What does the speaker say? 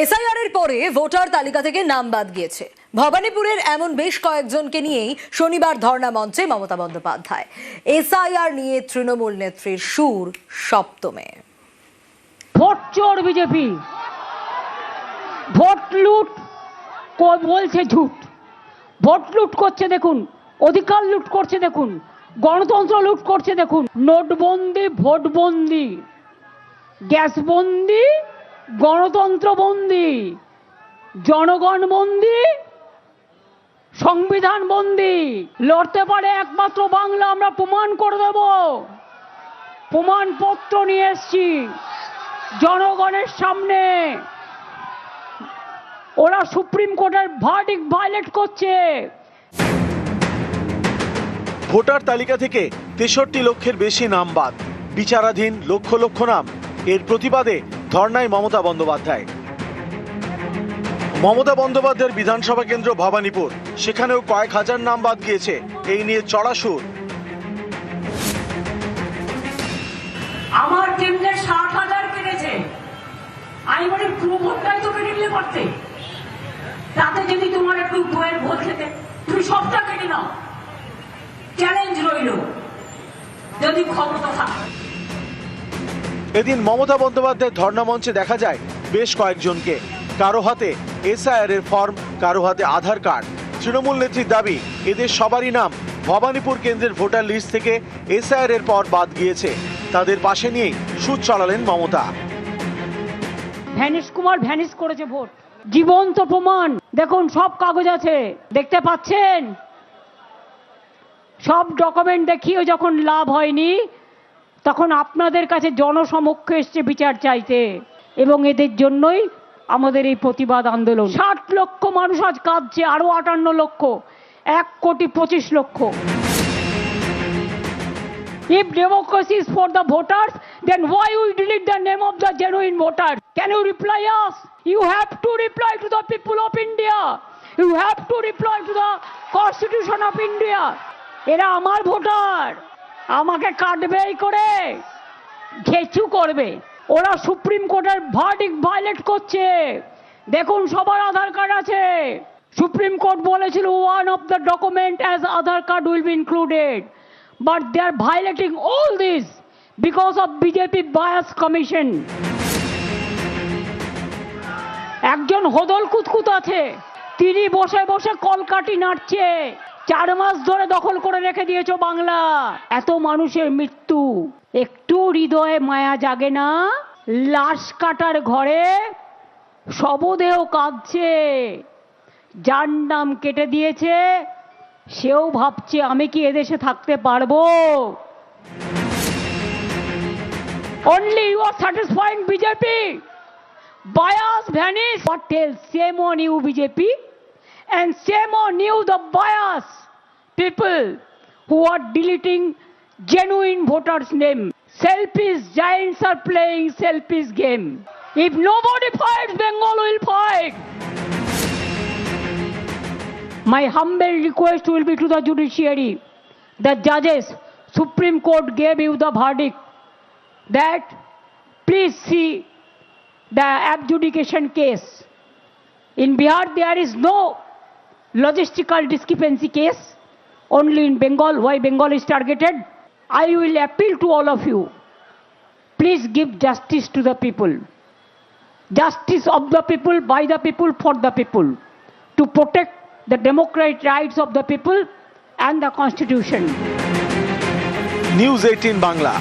SIR এর পরে voter তালিকা থেকে নাম বাদ গিয়েছে। ভবানীপুরের এমন বেশ কয়েকজনকে নিয়েই শনিবার ধর্ণা মঞ্চে মমতা বন্দ্যোপাধ্যায়। এসআইআর নিয়ে তৃণমূল নেত্রীর সুর সপ্তমে। ভোট চোর বিজেপি, ভোট লুট বলছে ঝুট। ভোট লুট করছে দেখুন, অধিকার লুট করছে দেখুন, গণতন্ত্র লুট করছে দেখুন। নোটবন্দি, ভোটবন্দি, গ্যাসবন্দি, গণতন্ত্র বন্দি, জনগণ বন্দি, সংবিধান বন্দি। লড়তে পারে একমাত্র বাংলা। আমরা প্রমাণ করে দেব, প্রমাণপত্র নিয়ে এসছি জনগণের সামনে। ওরা সুপ্রিম কোর্টের ভার্ডিক্ট ভায়োলেট করছে। ভোটার তালিকা থেকে ৬৩ লক্ষের বেশি নাম বাদ, বিচারাধীন লক্ষ লক্ষ নাম। এর প্রতিবাদে ধর্নায় মমতা বন্দ্যোপাধ্যায়। মমতা বন্দ্যোপাধ্যায়ের বিধানসভা কেন্দ্র ভবানীপুর, সেখানেও কয়েক হাজার নাম বাদ গিয়েছে। এই নিয়ে চড়া সুর। আমার কেন্দ্রে ৬০,০০০ কেটেছে, আমি বলি পুরো ভোটটাই তো কেটে নিলে পারতে। তাতে যদি তোমার একটু বইয়ের ভোট খেতে, তুমি সবটা কেটে নাও। চ্যালেঞ্জ রইল, যদি ক্ষমতা থাকে। এদিন মমতা বন্দ্যোপাধ্যায়ের ধর্ণা মঞ্চে দেখা যায় বেশ কয়েকজনকে। কারো হাতে এসআইআর এর ফর্ম, কারো হাতে আধার কার্ড। তৃণমূল নেত্রীর দাবি, এদের সবারই নাম ভবানীপুর কেন্দ্রের ভোটার লিস্ট থেকে এসআইআর এর পর বাদ গিয়েছে। তাদের পাশে নিয়েই সুর চড়ালেন মমতা। ভ্যানিশ কুমার ভ্যানিশ করেছে ভোট, জীবন্ত প্রমাণ। দেখুন, সব কাগজ আছে, দেখতে পাচ্ছেন। সব ডকুমেন্ট দেখিয়েও যখন লাভ হয়নি, তখন আপনাদের কাছে জনসমক্ষে এসছে বিচার চাইতে। এবং এদের জন্যই আমাদের এই প্রতিবাদ আন্দোলন। ৬০ লক্ষ মানুষ আজ কাঁদছে, আরো ৫৮ লক্ষ, ১,২৫,০০,০০০। If democracy is for the voters, then why we delete the name of the genuine voters? Can you reply us? You have to reply to the people of India. You have to reply to the Constitution of India. এরা আমার voter, আমাকে কাটবেই করে, ঘেচু করবে। ওরা supreme কোর্টের verdict violet করছে। দেখুন, সবার আধার কার্ড আছে। সুপ্রিম কোর্ট বলেছিল one of the document as Aadhaar card will be included. But they are violating all this because of BJP bias commission. একজন হদল কুতকুত আছে, তিনি বসে বসে কলকাঠি নাড়ছে। ৪ মাস ধরে দখল করে রেখে দিয়েছো বাংলা। এত মানুষের মৃত্যু, একটু হৃদয়ে মায়া জাগে না? লাশ কাটার ঘরে শবদেহ কাঁদছে। যার নাম কেটে দিয়েছে সেও ভাবছে, আমি কি এদেশে থাকতে পারবো? Only you are satisfying BJP. Bias vanish. What else? Shame on you, BJP. And shame on you, the bias people who are deleting genuine voters' name. Selfish giants are playing selfish game. If nobody fights, Bengal will fight. My humble request will be to the judiciary, the judges. Supreme Court gave you the verdict that please see the adjudication case. In Bihar there is no logistical discrepancy case, only in Bengal. Why Bengal is targeted? I will appeal to all of you, please give justice to the people. Justice of the people, by the people, for the people, to protect the democratic rights of the people and the constitution. News 18 Bangla.